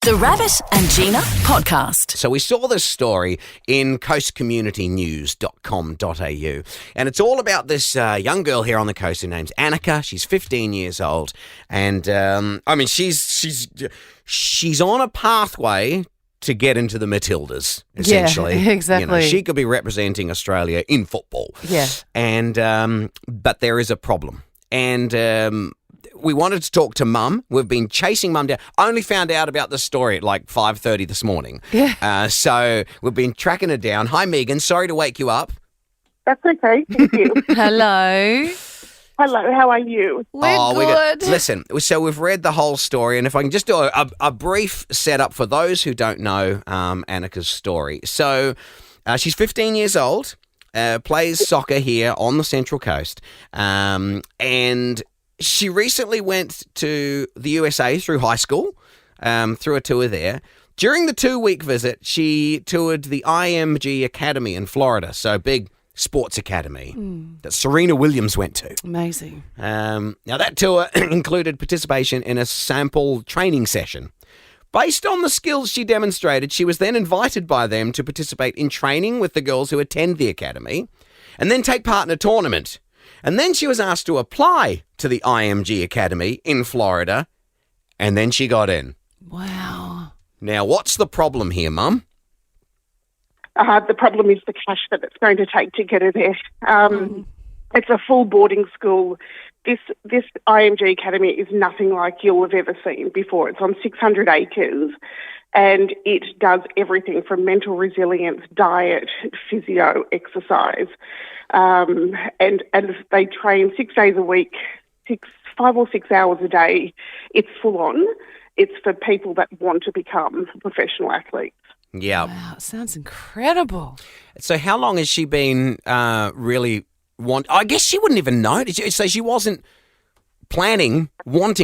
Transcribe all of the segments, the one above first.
The Rabbit and Gina podcast. So we saw this story in coastcommunitynews.com.au, and it's all about this young girl here on the coast. Her name's Annika. She's 15 years old, and she's on a pathway to get into the Matildas, essentially. Yeah, exactly. She could be representing Australia in football. Yeah. And but there is a problem, and we wanted to talk to Mum. We've been chasing Mum down. Only found out about the story at like 5:30 this morning. Yeah. So we've been tracking her down. Hi, Megan. Sorry to wake you up. That's okay. Thank you. Hello. Hello, how are you? We're good. Listen, so we've read the whole story, and if I can just do a brief setup for those who don't know Annika's story. So she's 15 years old, plays soccer here on the Central Coast, and she recently went to the USA through high school, through a tour there. During the 2-week visit, she toured the IMG Academy in Florida, so big sports academy that Serena Williams went to. Amazing. Now, that tour included participation in a sample training session. Based on the skills she demonstrated, she was then invited by them to participate in training with the girls who attend the academy and then take part in a tournament. And then she was asked to apply to the IMG Academy in Florida, and then she got in. Wow. Now, what's the problem here, Mum? The problem is the cash that it's going to take to get her there. It's a full boarding school. This IMG Academy is nothing like you'll have ever seen before. It's on 600 acres, and it does everything from mental resilience, diet, physio, exercise. And they train 6 days a week, 5 or 6 hours a day. It's full on. It's for people that want to become professional athletes. Yeah. Wow, sounds incredible. So how long has she been really I guess she wouldn't even know. So she wasn't wanting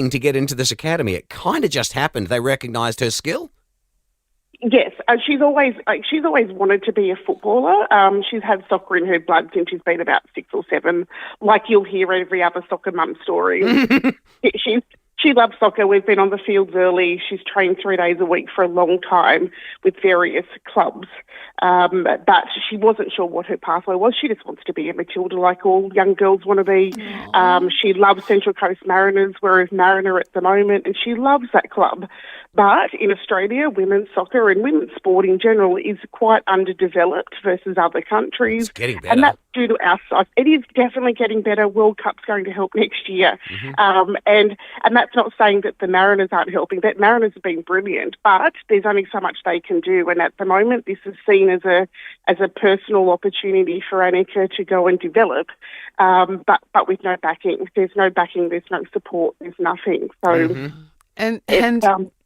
to get into this academy. It kind of just happened. They recognised her skill. Yes, she's always wanted to be a footballer. She's had soccer in her blood since she's been about 6 or 7. Like you'll hear every other soccer mum story. She loves soccer. We've been on the fields early. She's trained 3 days a week for a long time with various clubs. But she wasn't sure what her pathway was. She just wants to be a Matilda like all young girls want to be. She loves Central Coast Mariners. We're a Mariner at the moment, and she loves that club. But in Australia, women's soccer and women's sport in general is quite underdeveloped versus other countries. It's getting better. And that's due to our size. It is definitely getting better. World Cup's going to help next year. And that's not saying that the Mariners aren't helping. That Mariners have been brilliant, but there's only so much they can do. And at the moment, this is seen as a personal opportunity for Annika to go and develop, but with no backing. There's no backing. There's no support. There's nothing. So, And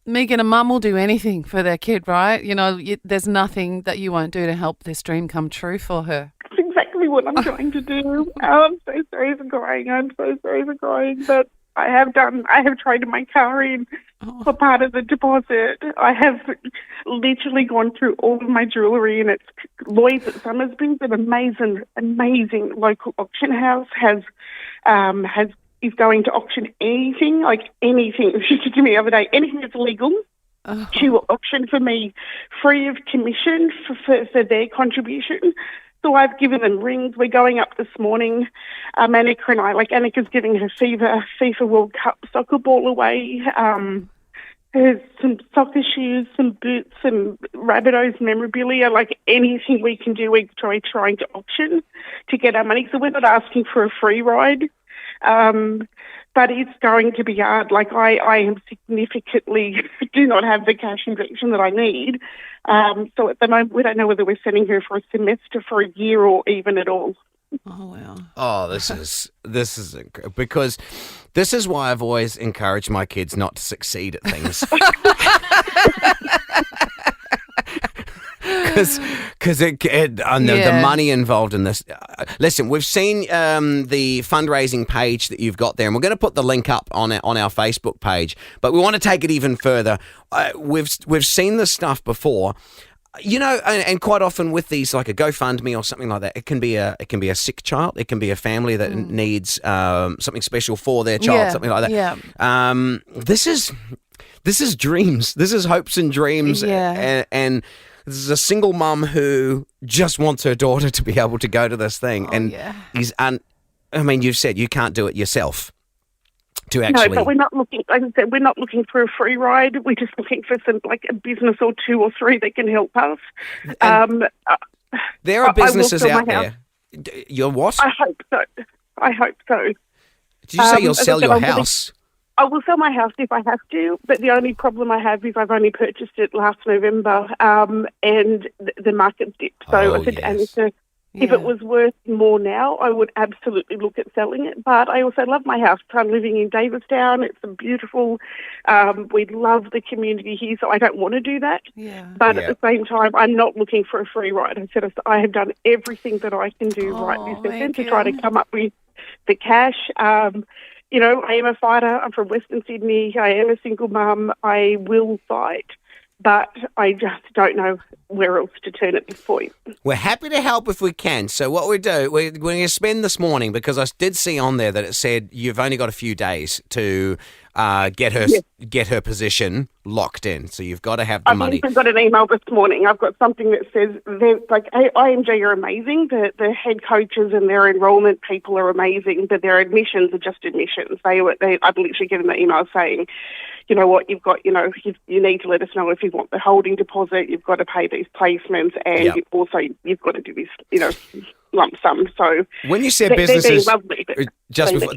Megan, a mum will do anything for their kid, right? You know, there's nothing that you won't do to help this dream come true for her. that's exactly what I'm trying to do. I'm so sorry for crying. But I have traded my car in for part of the deposit. I have literally gone through all of my jewellery, and it's Lloyd's at Summersby's, an amazing local auction house, is going to auction anything. She said to me the other day, anything that's legal, she will auction for me free of commission for their contribution. So I've given them rings. We're going up this morning, Annika and I. Annika's giving her FIFA World Cup soccer ball away. There's some soccer shoes, some boots, some Rabbitohs memorabilia, anything we can do. We're trying to auction to get our money. So we're not asking for a free ride. But it's going to be hard. I am significantly do not have the cash injection that I need. So at the moment, we don't know whether we're sending her for a semester, for a year, or even at all. Oh, wow. Oh, this is because this is why I've always encouraged my kids not to succeed at things. Because the money involved in this. Listen, we've seen the fundraising page that you've got there, and we're going to put the link up on our Facebook page. But we want to take it even further. We've seen this stuff before. You know, and quite often with these, like a GoFundMe or something like that, it can be a sick child, it can be a family that needs something special for their child, something like that. Yeah. this is dreams. This is hopes and dreams. Yeah. And this is a single mum who just wants her daughter to be able to go to this thing. You've said you can't do it yourself. To actually... No, but we're not looking. Like I said, we're not looking for a free ride. We're just looking for some, like a business or two or three that can help us. There are businesses out there. You're what? I hope so. Did you say you'll sell your house? I will sell my house if I have to, but the only problem I have is I've only purchased it last November, and the market's dipped. So I said to Annika, if it was worth more now, I would absolutely look at selling it. But I also love my house. I'm living in Davistown. It's beautiful. We love the community here, so I don't want to do that. Yeah. But at the same time, I'm not looking for a free ride. I said I have done everything that I can do right this second to try to come up with the cash. I am a fighter. I'm from Western Sydney. I am a single mum. I will fight. But I just don't know where else to turn at this point. We're happy to help if we can. So what we do, we're going to spend this morning, because I did see on there that it said you've only got a few days to get her position locked in. So you've got to have the money. I've got an email this morning. I've got something that says IMG are amazing. The head coaches and their enrolment people are amazing, but their admissions are just admissions. I've literally given the email saying, you know what, you need to let us know if you want the holding deposit, you've got to pay these placements, and you've got to do this, lump sum. So when you said businesses, lovely,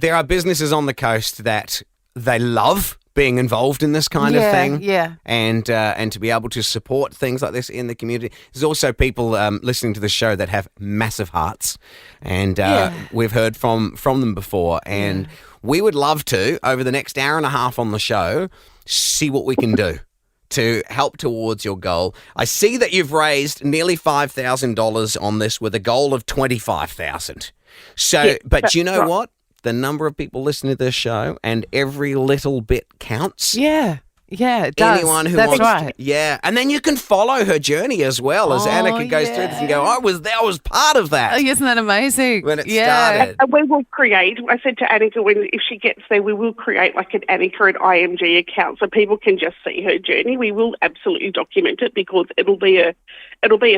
there are businesses on the coast that they love being involved in this kind of thing, and to be able to support things like this in the community. There's also people listening to the show that have massive hearts, and we've heard from them before, and we would love to, over the next hour and a half on the show, see what we can do to help towards your goal. I see that you've raised nearly $5,000 on this with a goal of $25,000. So, but you know what? The number of people listening to this show, and every little bit counts. Yeah, it does. Anyone who That's wants right. and then you can follow her journey as well, as Annika goes through this and go, I was part of that. Oh, isn't that amazing? When it started. And we will create, I said to Annika, if she gets there, we will create like an Annika and IMG account so people can just see her journey. We will absolutely document it, because it'll be a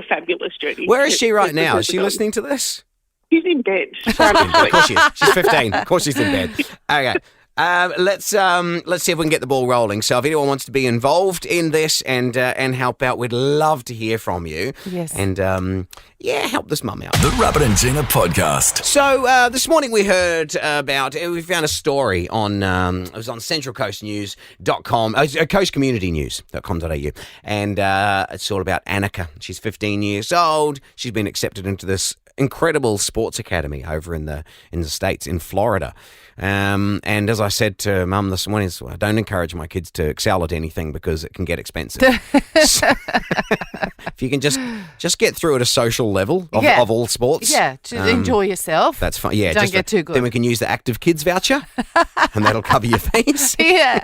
fabulous journey. Where is she right now? Is she listening to this? She's in bed. Of course she is. She's 15. Of course she's in bed. Okay. Let's see if we can get the ball rolling. So if anyone wants to be involved in this and help out, we'd love to hear from you. Yes. And help this mum out. The Rabbit and Gina podcast. So this morning we heard we found a story on it was on centralcoastnews.com, coastcommunitynews.com.au, and it's all about Annika. She's 15 years old. She's been accepted into this incredible sports academy over in the States, in Florida. And as I said to Mum this morning, I don't encourage my kids to excel at anything because it can get expensive. So, if you can just get through at a social level of all sports. Yeah, to enjoy yourself. That's fine. Yeah, don't get too good. Then we can use the Active Kids voucher, and that'll cover your fees. Yeah.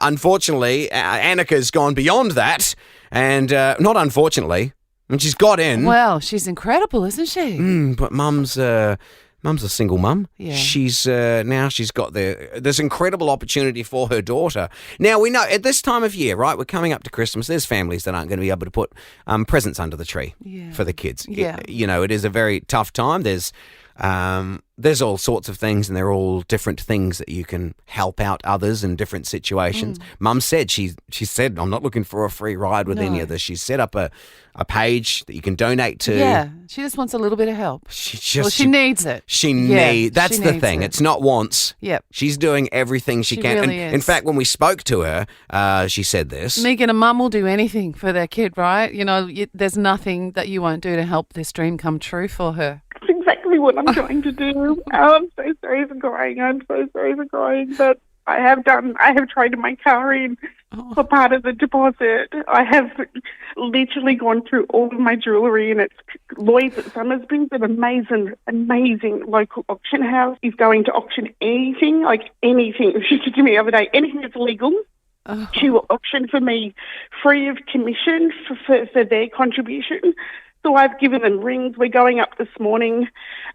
Unfortunately, Annika's gone beyond that, and not unfortunately, and she's got in. Well, she's incredible, isn't she? But Mum's a single mum. Yeah. She's now she's got this incredible opportunity for her daughter. Now, we know at this time of year, right, we're coming up to Christmas, there's families that aren't going to be able to put presents under the tree for the kids. Yeah. It is a very tough time. There's all sorts of things, and they're all different things that you can help out others in different situations. Mum said, she said, I'm not looking for a free ride with any of this. She's set up a page that you can donate to. Yeah, she just wants a little bit of help. She needs it. That's the thing. It's not wants. Yep. She's doing everything she can. Really and is. in fact, when we spoke to her, she said this. Megan, a mum will do anything for their kid, right? There's nothing that you won't do to help this dream come true for her. That's exactly what I'm trying to do. I'm so sorry for crying. But I have traded my car in for part of the deposit. I have literally gone through all of my jewellery, and it's Lloyd's at Summersby's, an amazing local auction house. He's going to auction anything. She said to me the other day, anything that's legal. She will auction for me free of commission for their contribution. So I've given them rings. We're going up this morning.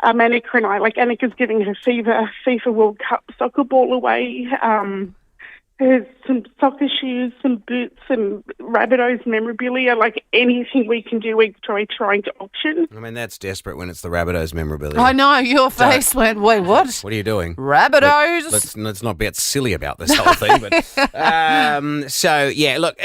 Annika and I, Annika's giving her FIFA World Cup soccer ball away. some soccer shoes, some boots, some Rabbitohs memorabilia, like anything we can do, we're trying to auction. I mean, that's desperate when it's the Rabbitohs memorabilia. I know, your face went, wait, what? What are you doing? Rabbitohs? Let's not get silly about this whole thing. But so yeah, look,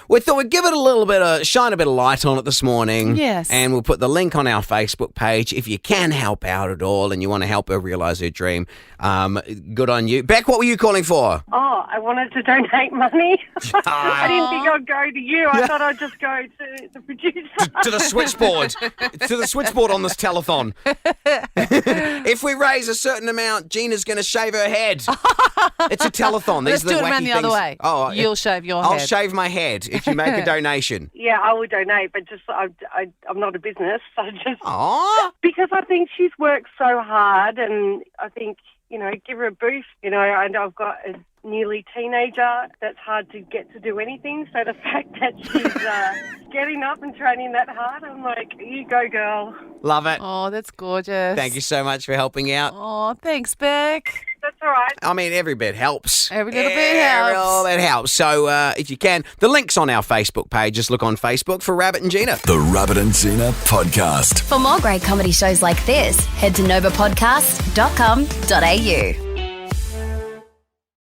we thought we'd give it shine a bit of light on it this morning. Yes. And we'll put the link on our Facebook page if you can help out at all and you want to help her realise her dream. Good on you, Beck. What were you calling for? Oh, I wanted to donate money. I didn't think I'd go to you. I thought I'd just go to the producer. To the switchboard. To the switchboard on this telethon. If we raise a certain amount, Gina's going to shave her head. It's a telethon. Let's These are do the it around wacky the other things. way. Oh, You'll shave your I'll head. shave my head if you make a donation. Yeah, I would donate, but just I'm not a business. So just Aww. because I think she's worked so hard, and I think, give her a boost. And I've got a nearly teenager that's hard to get to do anything. So the fact that she's getting up and training that hard, I'm like, you go, girl. Love it. Oh, that's gorgeous. Thank you so much for helping out. Oh, thanks, Beck. That's all right. I mean, every bit helps. Every little bit helps. Every little bit helps. So if you can, the link's on our Facebook page. Just look on Facebook for Rabbit and Gina. The Rabbit and Gina Podcast. For more great comedy shows like this, head to novapodcast.com.au.